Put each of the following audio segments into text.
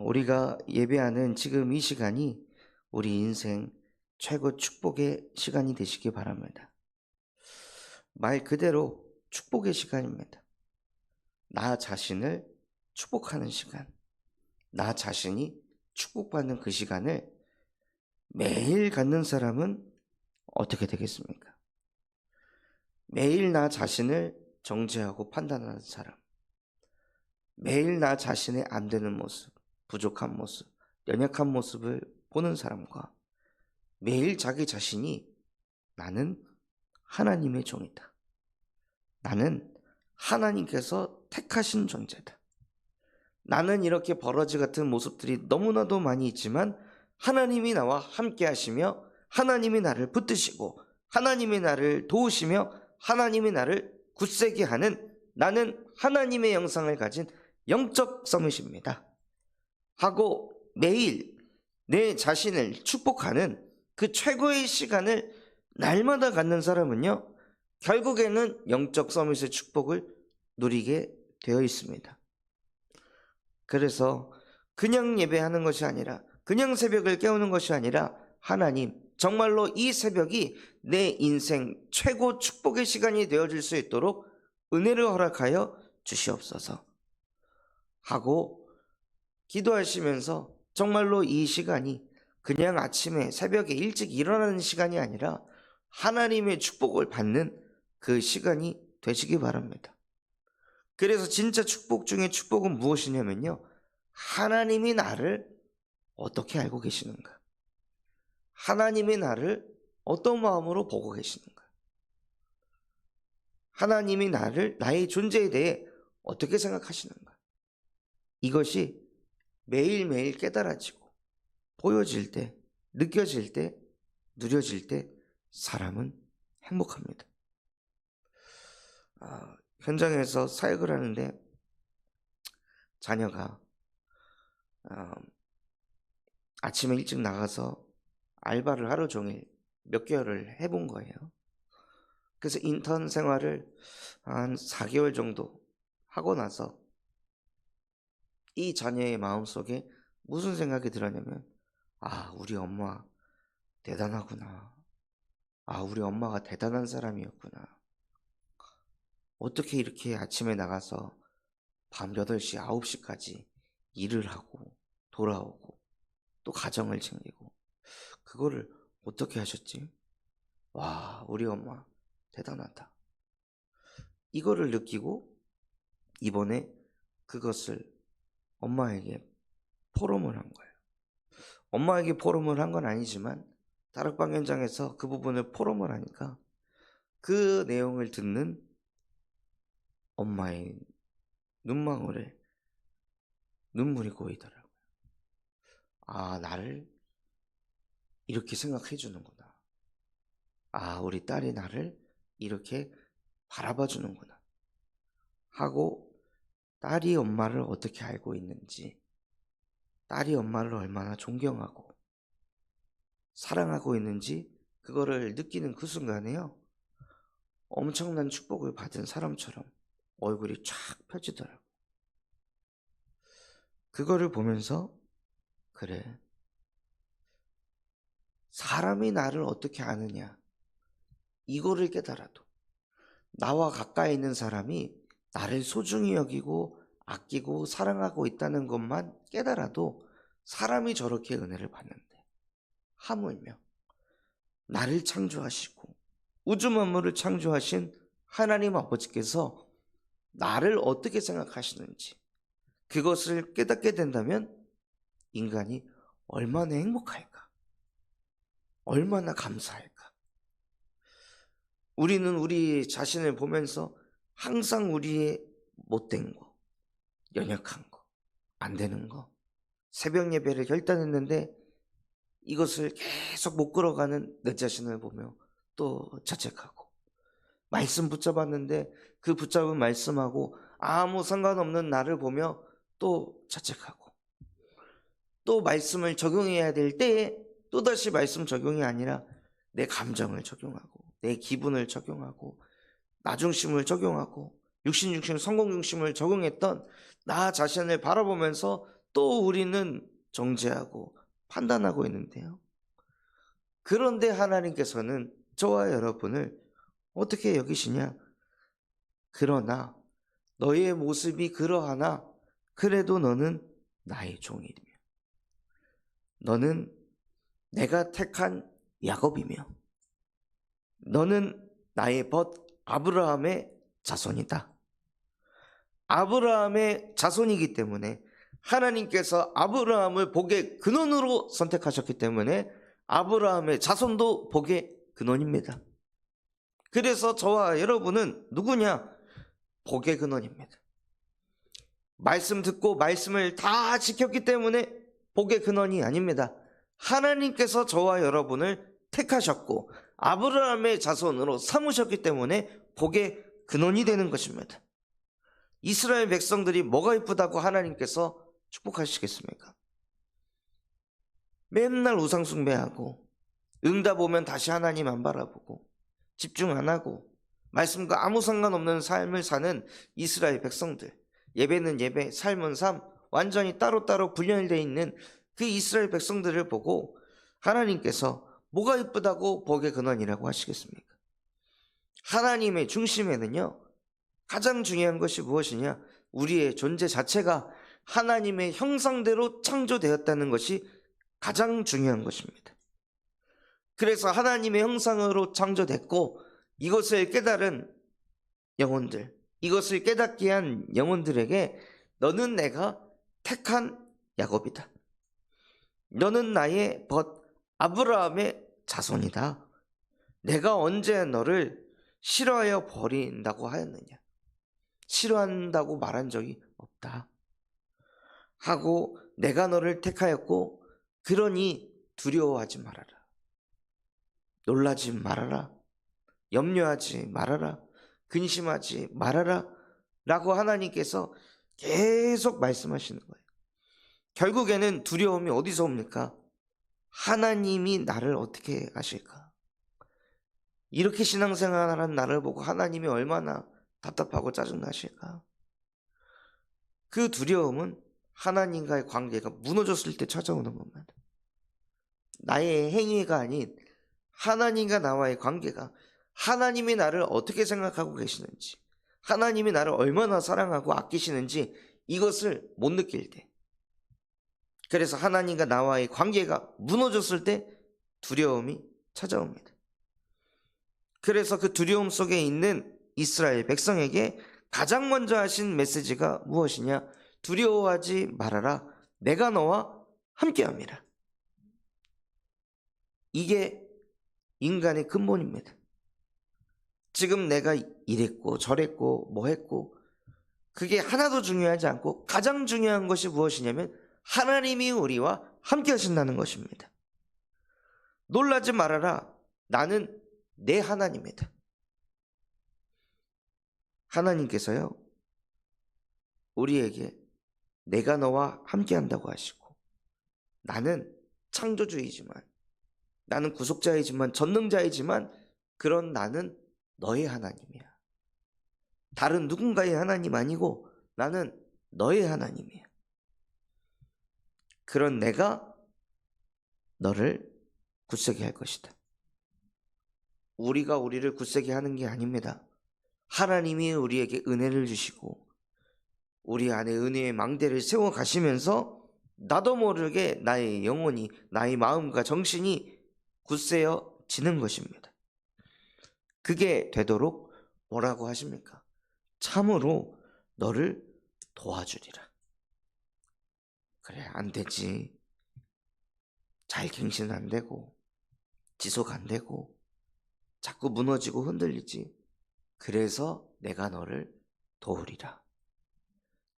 우리가 예배하는 지금 이 시간이 우리 인생 최고 축복의 시간이 되시기 바랍니다. 말 그대로 축복의 시간입니다. 나 자신을 축복하는 시간, 나 자신이 축복받는 그 시간을 매일 갖는 사람은 어떻게 되겠습니까? 매일 나 자신을 정죄하고 판단하는 사람, 매일 나 자신의 안 되는 모습, 부족한 모습, 연약한 모습을 보는 사람과 매일 자기 자신이 나는 하나님의 종이다. 나는 하나님께서 택하신 존재다. 나는 이렇게 버러지 같은 모습들이 너무나도 많이 있지만 하나님이 나와 함께 하시며 하나님이 나를 붙드시고 하나님이 나를 도우시며 하나님이 나를 굳세게 하는 나는 하나님의 영상을 가진 영적 서밋입니다. 하고 매일 내 자신을 축복하는 그 최고의 시간을 날마다 갖는 사람은요, 결국에는 영적 서밋의 축복을 누리게 되어 있습니다. 그래서 그냥 예배하는 것이 아니라, 그냥 새벽을 깨우는 것이 아니라, 하나님, 정말로 이 새벽이 내 인생 최고 축복의 시간이 되어질 수 있도록 은혜를 허락하여 주시옵소서 하고 기도하시면서 정말로 이 시간이 그냥 아침에 새벽에 일찍 일어나는 시간이 아니라 하나님의 축복을 받는 그 시간이 되시기 바랍니다. 그래서 진짜 축복 중에 축복은 무엇이냐면요, 하나님이 나를 어떻게 알고 계시는가, 하나님이 나를 어떤 마음으로 보고 계시는가, 하나님이 나의 존재에 대해 어떻게 생각하시는가, 이것이 매일매일 깨달아지고 보여질 때, 느껴질 때, 누려질 때 사람은 행복합니다. 현장에서 사역을 하는데 자녀가 아침에 일찍 나가서 알바를 하루 종일 몇 개월을 해본 거예요. 그래서 인턴 생활을 한 4개월 정도 하고 나서 이 자녀의 마음속에 무슨 생각이 들었냐면, 우리 엄마 대단하구나. 우리 엄마가 대단한 사람이었구나. 어떻게 이렇게 아침에 나가서 밤 8시, 9시까지 일을 하고 돌아오고 또 가정을 챙기고 그거를 어떻게 하셨지? 와, 우리 엄마 대단하다. 이거를 느끼고 이번에 그것을 엄마에게 포럼을 한 거예요. 엄마에게 포럼을 한 건 아니지만 다락방 현장에서 그 부분을 포럼을 하니까 그 내용을 듣는 엄마의 눈망울에 눈물이 고이더라고요. 나를 이렇게 생각해 주는구나. 우리 딸이 나를 이렇게 바라봐 주는구나 하고, 딸이 엄마를 어떻게 알고 있는지, 딸이 엄마를 얼마나 존경하고 사랑하고 있는지 그거를 느끼는 그 순간에요, 엄청난 축복을 받은 사람처럼 얼굴이 쫙 펴지더라고요. 그거를 보면서 그래, 사람이 나를 어떻게 아느냐, 이거를 깨달아도 나와 가까이 있는 사람이 나를 소중히 여기고 아끼고 사랑하고 있다는 것만 깨달아도 사람이 저렇게 은혜를 받는데, 하물며 나를 창조하시고 우주 만물을 창조하신 하나님 아버지께서 나를 어떻게 생각하시는지 그것을 깨닫게 된다면 인간이 얼마나 행복할까, 얼마나 감사할까. 우리는 우리 자신을 보면서 항상 우리의 못된 거, 연약한 거, 안 되는 거, 새벽 예배를 결단했는데 이것을 계속 못 걸어가는 내 자신을 보며 또 자책하고, 말씀 붙잡았는데 그 붙잡은 말씀하고 아무 상관없는 나를 보며 또 자책하고, 또 말씀을 적용해야 될 때에 또다시 말씀 적용이 아니라 내 감정을 적용하고 내 기분을 적용하고 나 중심을 적용하고 육신 중심, 성공 중심을 적용했던 나 자신을 바라보면서 또 우리는 정죄하고 판단하고 있는데요. 그런데 하나님께서는 저와 여러분을 어떻게 여기시냐? 그러나 너의 모습이 그러하나 그래도 너는 나의 종이며 너는 내가 택한 야곱이며 너는 나의 벗 아브라함의 자손이다. 아브라함의 자손이기 때문에 하나님께서 아브라함을 복의 근원으로 선택하셨기 때문에 아브라함의 자손도 복의 근원입니다. 그래서 저와 여러분은 누구냐? 복의 근원입니다. 말씀 듣고 말씀을 다 지켰기 때문에 복의 근원이 아닙니다. 하나님께서 저와 여러분을 택하셨고 아브라함의 자손으로 삼으셨기 때문에 복의 근원이 되는 것입니다. 이스라엘 백성들이 뭐가 이쁘다고 하나님께서 축복하시겠습니까? 맨날 우상 숭배하고 응답 오면 다시 하나님 안 바라보고 집중 안 하고 말씀과 아무 상관없는 삶을 사는 이스라엘 백성들, 예배는 예배, 삶은 삶, 완전히 따로따로 분열되어 있는 그 이스라엘 백성들을 보고 하나님께서 뭐가 이쁘다고 복의 근원이라고 하시겠습니까? 하나님의 중심에는요, 가장 중요한 것이 무엇이냐? 우리의 존재 자체가 하나님의 형상대로 창조되었다는 것이 가장 중요한 것입니다. 그래서 하나님의 형상으로 창조됐고 이것을 깨달은 영혼들, 이것을 깨닫게 한 영혼들에게 너는 내가 택한 야곱이다. 너는 나의 벗 아브라함의 자손이다. 내가 언제 너를 싫어하여 버린다고 하였느냐? 싫어한다고 말한 적이 없다. 하고 내가 너를 택하였고 그러니 두려워하지 말아라. 놀라지 말아라. 염려하지 말아라. 근심하지 말아라. 라고 하나님께서 계속 말씀하시는 거예요. 결국에는 두려움이 어디서 옵니까? 하나님이 나를 어떻게 아실까? 이렇게 신앙생활하는 나를 보고 하나님이 얼마나 답답하고 짜증나실까? 그 두려움은 하나님과의 관계가 무너졌을 때 찾아오는 겁니다. 나의 행위가 아닌 하나님과 나와의 관계가, 하나님이 나를 어떻게 생각하고 계시는지, 하나님이 나를 얼마나 사랑하고 아끼시는지 이것을 못 느낄 때, 그래서 하나님과 나와의 관계가 무너졌을 때 두려움이 찾아옵니다. 그래서 그 두려움 속에 있는 이스라엘 백성에게 가장 먼저 하신 메시지가 무엇이냐? 두려워하지 말아라. 내가 너와 함께함이라. 이게 인간의 근본입니다. 지금 내가 이랬고 저랬고 뭐 했고 그게 하나도 중요하지 않고 가장 중요한 것이 무엇이냐면 하나님이 우리와 함께 하신다는 것입니다. 놀라지 말아라. 나는 내 하나님이다. 하나님께서요, 우리에게 내가 너와 함께 한다고 하시고, 나는 창조주이지만, 나는 구속자이지만, 전능자이지만, 그런 나는 너의 하나님이야. 다른 누군가의 하나님 아니고 나는 너의 하나님이야. 그런 내가 너를 굳세게 할 것이다. 우리가 우리를 굳세게 하는 게 아닙니다. 하나님이 우리에게 은혜를 주시고 우리 안에 은혜의 망대를 세워 가시면서 나도 모르게 나의 영혼이, 나의 마음과 정신이 굳세어지는 것입니다. 그게 되도록 뭐라고 하십니까? 참으로 너를 도와주리라. 그래, 안 되지. 잘 갱신 안 되고 지속 안 되고 자꾸 무너지고 흔들리지. 그래서 내가 너를 도우리라.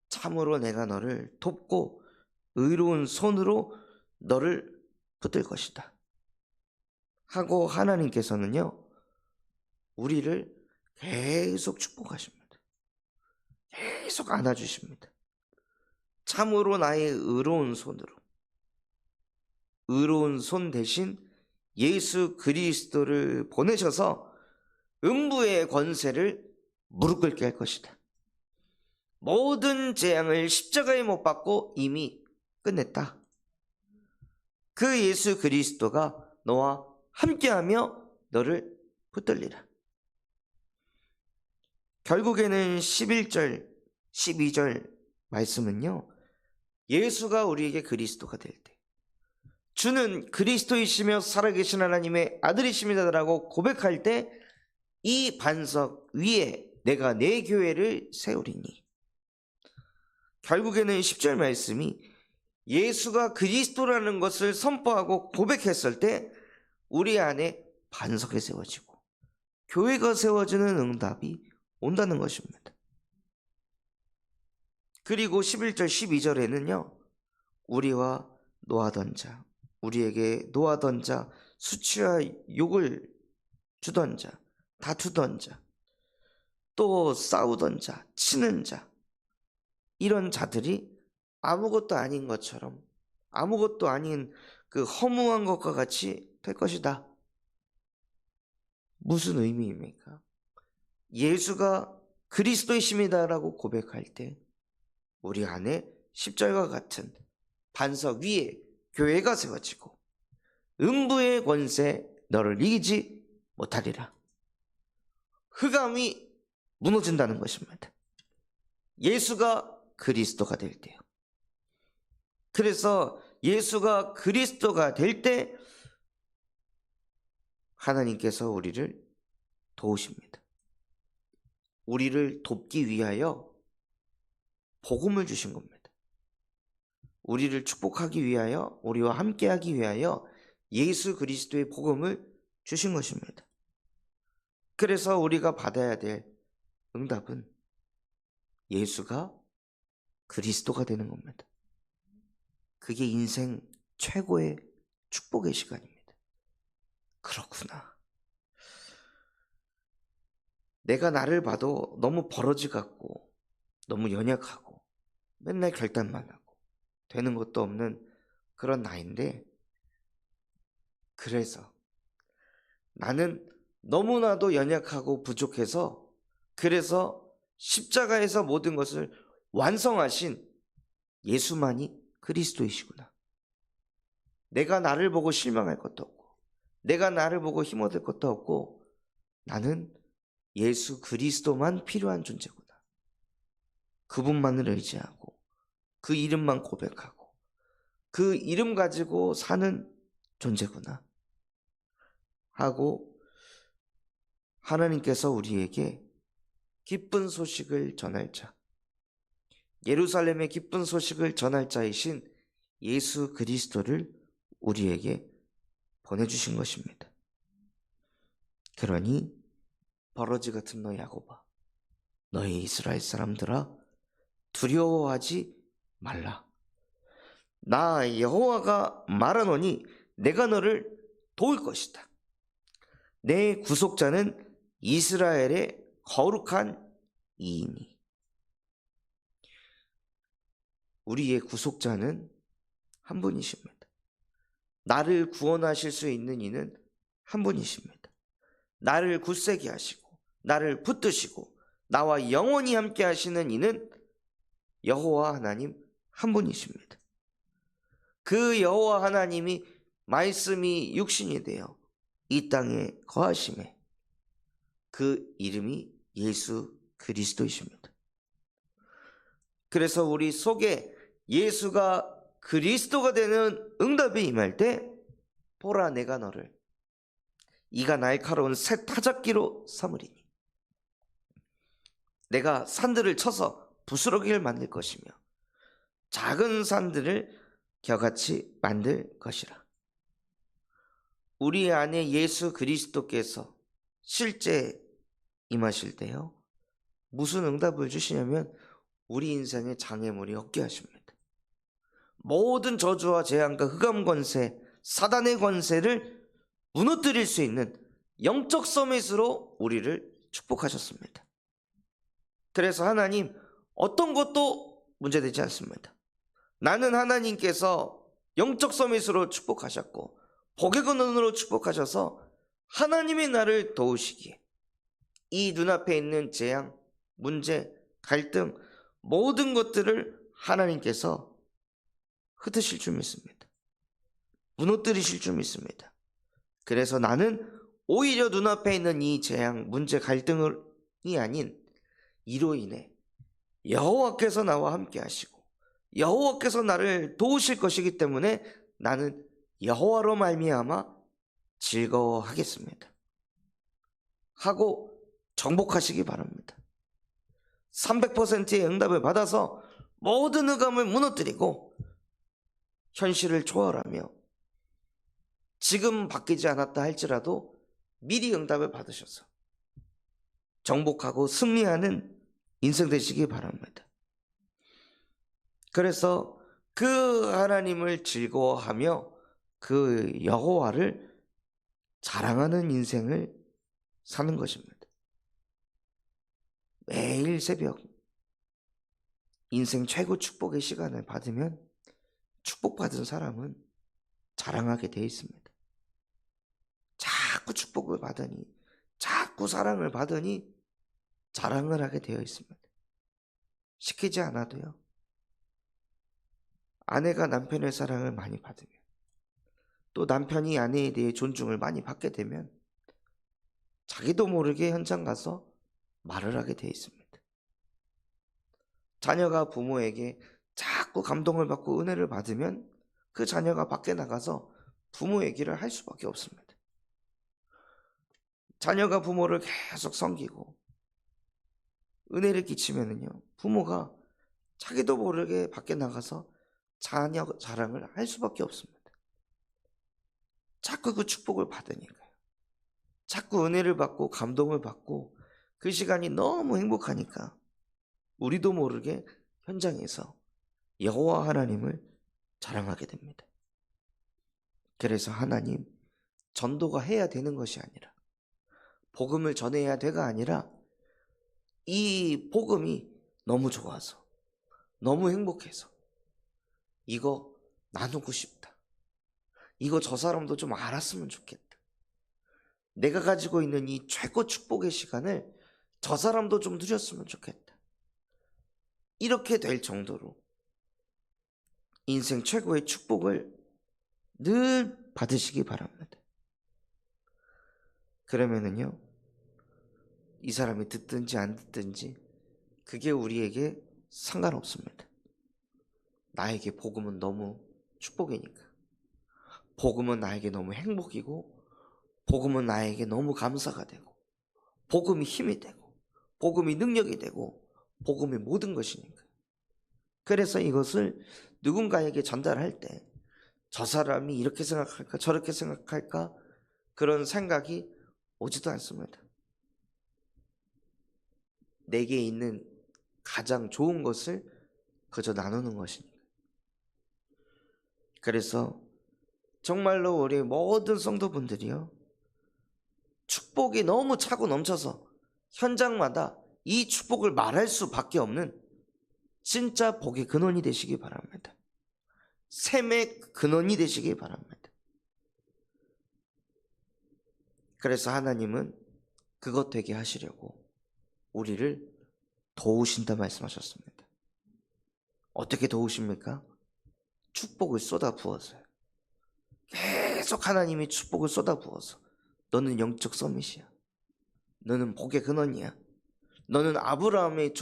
참으로 내가 너를 돕고 의로운 손으로 너를 붙들 것이다. 하고 하나님께서는요, 우리를 계속 축복하십니다. 계속 안아주십니다. 참으로 나의 의로운 손으로, 의로운 손 대신 예수 그리스도를 보내셔서 음부의 권세를 무릎 꿇게 할 것이다. 모든 재앙을 십자가에 못 박고 이미 끝냈다. 그 예수 그리스도가 너와 함께하며 너를 붙들리라. 결국에는 11절, 12절 말씀은요, 예수가 우리에게 그리스도가 될 때, 주는 그리스도이시며 살아계신 하나님의 아들이십니다라고 고백할 때, 이 반석 위에 내가 내 교회를 세우리니. 결국에는 10절 말씀이 예수가 그리스도라는 것을 선포하고 고백했을 때 우리 안에 반석이 세워지고 교회가 세워지는 응답이 온다는 것입니다. 그리고 11절 12절에는요, 우리와 노하던 자, 우리에게 노하던 자, 수치와 욕을 주던 자, 다투던 자, 또 싸우던 자, 치는 자, 이런 자들이 아무것도 아닌 것처럼, 아무것도 아닌 그 허무한 것과 같이 될 것이다. 무슨 의미입니까? 예수가 그리스도이십니다라고 고백할 때 우리 안에 십자가 같은 반석 위에 교회가 세워지고 음부의 권세 너를 이기지 못하리라. 흑암이 무너진다는 것입니다. 예수가 그리스도가 될 때요. 그래서 예수가 그리스도가 될 때 하나님께서 우리를 도우십니다. 우리를 돕기 위하여 복음을 주신 겁니다. 우리를 축복하기 위하여, 우리와 함께하기 위하여 예수 그리스도의 복음을 주신 것입니다. 그래서 우리가 받아야 될 응답은 예수가 그리스도가 되는 겁니다. 그게 인생 최고의 축복의 시간입니다. 그렇구나. 내가 나를 봐도 너무 버러지 같고 너무 연약하고 맨날 결단만 하고 되는 것도 없는 그런 나인데, 그래서 나는 너무나도 연약하고 부족해서, 그래서 십자가에서 모든 것을 완성하신 예수만이 그리스도이시구나. 내가 나를 보고 실망할 것도 없고 내가 나를 보고 힘어들 것도 없고 나는 예수 그리스도만 필요한 존재구나. 그분만을 의지하고 그 이름만 고백하고 그 이름 가지고 사는 존재구나 하고 하나님께서 우리에게 기쁜 소식을 전할 자, 예루살렘의 기쁜 소식을 전할 자이신 예수 그리스도를 우리에게 보내주신 것입니다. 그러니 버러지 같은 너희 야곱아, 너희 이스라엘 사람들아, 두려워하지 말라. 나 여호와가 말하노니 내가 너를 도울 것이다. 내 구속자는 이스라엘의 거룩한 이이니. 우리의 구속자는 한 분이십니다. 나를 구원하실 수 있는 이는 한 분이십니다. 나를 굳세게 하시고 나를 붙드시고 나와 영원히 함께 하시는 이는 여호와 하나님 한 분이십니다. 그 여호와 하나님이 말씀이 육신이 되어 이 땅에 거하심에 그 이름이 예수 그리스도이십니다. 그래서 우리 속에 예수가 그리스도가 되는 응답이 임할 때, 보라 내가 너를 이가 날카로운 새 타작기로 삼으리니 내가 산들을 쳐서 부스러기를 만들 것이며 작은 산들을 겨같이 만들 것이라. 우리 안에 예수 그리스도께서 실제 임하실 때요, 무슨 응답을 주시냐면 우리 인생의 장애물이 없게 하십니다. 모든 저주와 재앙과 흑암 권세, 사단의 권세를 무너뜨릴 수 있는 영적 서밋으로 우리를 축복하셨습니다. 그래서 하나님 어떤 것도 문제되지 않습니다. 나는 하나님께서 영적 서밋으로 축복하셨고 복의 근원으로 축복하셔서 하나님이 나를 도우시기에 이 눈앞에 있는 재앙, 문제, 갈등 모든 것들을 하나님께서 흩으실 줄 믿습니다. 무너뜨리실 줄 믿습니다. 그래서 나는 오히려 눈앞에 있는 이 재앙, 문제, 갈등이 아닌 이로 인해 여호와께서 나와 함께 하시고 여호와께서 나를 도우실 것이기 때문에 나는 여호와로 말미암아 즐거워하겠습니다 하고 정복하시기 바랍니다. 300%의 응답을 받아서 모든 흑암을 무너뜨리고 현실을 초월하며 지금 바뀌지 않았다 할지라도 미리 응답을 받으셔서 정복하고 승리하는 인생 되시기 바랍니다. 그래서 그 하나님을 즐거워하며 그 여호와를 자랑하는 인생을 사는 것입니다. 매일 새벽 인생 최고 축복의 시간을 받으면 축복받은 사람은 자랑하게 되어 있습니다. 자꾸 축복을 받으니, 자꾸 사랑을 받으니 자랑을 하게 되어 있습니다. 시키지 않아도요. 아내가 남편의 사랑을 많이 받으면, 또 남편이 아내에 대해 존중을 많이 받게 되면 자기도 모르게 현장 가서 말을 하게 되어 있습니다. 자녀가 부모에게 자꾸 감동을 받고 은혜를 받으면 그 자녀가 밖에 나가서 부모 얘기를 할 수밖에 없습니다. 자녀가 부모를 계속 섬기고 은혜를 끼치면은요, 부모가 자기도 모르게 밖에 나가서 자녀 자랑을 할 수밖에 없습니다. 자꾸 그 축복을 받으니까요. 자꾸 은혜를 받고 감동을 받고 그 시간이 너무 행복하니까 우리도 모르게 현장에서 여호와 하나님을 자랑하게 됩니다. 그래서 하나님, 전도가 해야 되는 것이 아니라, 복음을 전해야 돼가 아니라, 이 복음이 너무 좋아서, 너무 행복해서 이거 나누고 싶다. 이거 저 사람도 좀 알았으면 좋겠다. 내가 가지고 있는 이 최고 축복의 시간을 저 사람도 좀 누렸으면 좋겠다. 이렇게 될 정도로 인생 최고의 축복을 늘 받으시기 바랍니다. 그러면은요, 이 사람이 듣든지 안 듣든지 그게 우리에게 상관없습니다. 나에게 복음은 너무 축복이니까. 복음은 나에게 너무 행복이고, 복음은 나에게 너무 감사가 되고, 복음이 힘이 되고, 복음이 능력이 되고, 복음이 모든 것이니까. 그래서 이것을 누군가에게 전달할 때 저 사람이 이렇게 생각할까 저렇게 생각할까 그런 생각이 오지도 않습니다. 내게 있는 가장 좋은 것을 그저 나누는 것이니까. 그래서 정말로 우리 모든 성도분들이요, 축복이 너무 차고 넘쳐서 현장마다 이 축복을 말할 수밖에 없는 진짜 복의 근원이 되시기 바랍니다. 샘의 근원이 되시기 바랍니다. 그래서 하나님은 그것 되게 하시려고 우리를 도우신다 말씀하셨습니다. 어떻게 도우십니까? 축복을 쏟아 부어서요. 계속 하나님이 축복을 쏟아 부어서, 너는 영적 서밋이야. 너는 복의 근원이야. 너는 아브라함의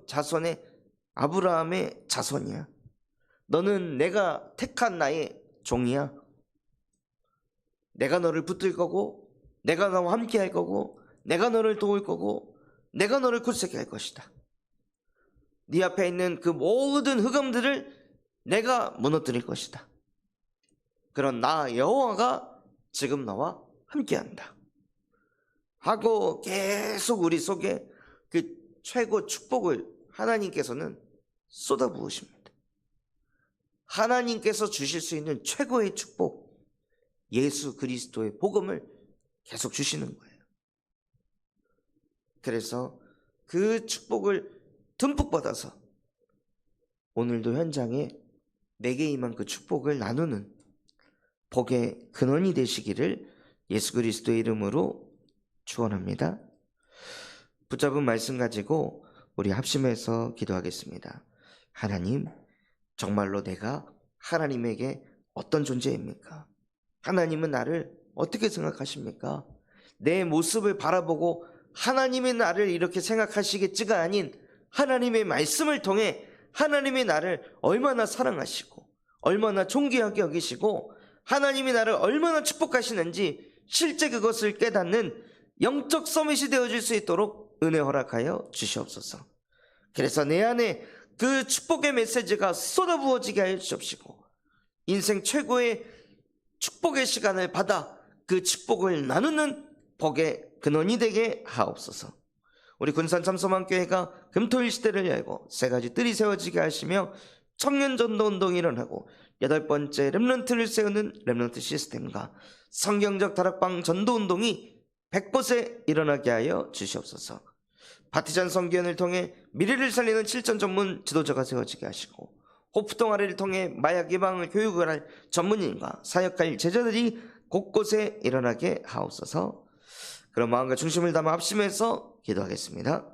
자손의 아브라함의 자손이야. 너는 내가 택한 나의 종이야. 내가 너를 붙들 거고, 내가 너와 함께 할 거고, 내가 너를 도울 거고, 내가 너를 굳세게 할 것이다. 네 앞에 있는 그 모든 흑암들을 내가 무너뜨릴 것이다. 그런 나 여호와가 지금 너와 함께한다 하고 계속 우리 속에 그 최고 축복을 하나님께서는 쏟아부으십니다. 하나님께서 주실 수 있는 최고의 축복, 예수 그리스도의 복음을 계속 주시는 거예요. 그래서 그 축복을 듬뿍 받아서 오늘도 현장에 내게 임한 그 축복을 나누는 복의 근원이 되시기를 예수 그리스도의 이름으로 축원합니다. 붙잡은 말씀 가지고 우리 합심해서 기도하겠습니다. 하나님, 정말로 내가 하나님에게 어떤 존재입니까? 하나님은 나를 어떻게 생각하십니까? 내 모습을 바라보고 하나님의 나를 이렇게 생각하시겠지가 아닌 하나님의 말씀을 통해 하나님이 나를 얼마나 사랑하시고 얼마나 존귀하게 여기시고 하나님이 나를 얼마나 축복하시는지 실제 그것을 깨닫는 영적 서밋이 되어질 수 있도록 은혜 허락하여 주시옵소서. 그래서 내 안에 그 축복의 메시지가 쏟아부어지게 하여 주옵시고 인생 최고의 축복의 시간을 받아 그 축복을 나누는 복의 근원이 되게 하옵소서. 우리 군산 참소만교회가 금토일 시대를 열고 세 가지 뜰이 세워지게 하시며 청년 전도 운동이 일어나고 8번째 렘넌트를 세우는 렘넌트 시스템과 성경적 다락방 전도 운동이 100곳에 일어나게 하여 주시옵소서. 바티잔 성교연을 통해 미래를 살리는 실전 전문 지도자가 세워지게 하시고 호프 동아리를 통해 마약 예방을 교육을 할 전문인과 사역할 제자들이 곳곳에 일어나게 하옵소서. 그런 마음과 중심을 담아 합심해서 기도하겠습니다.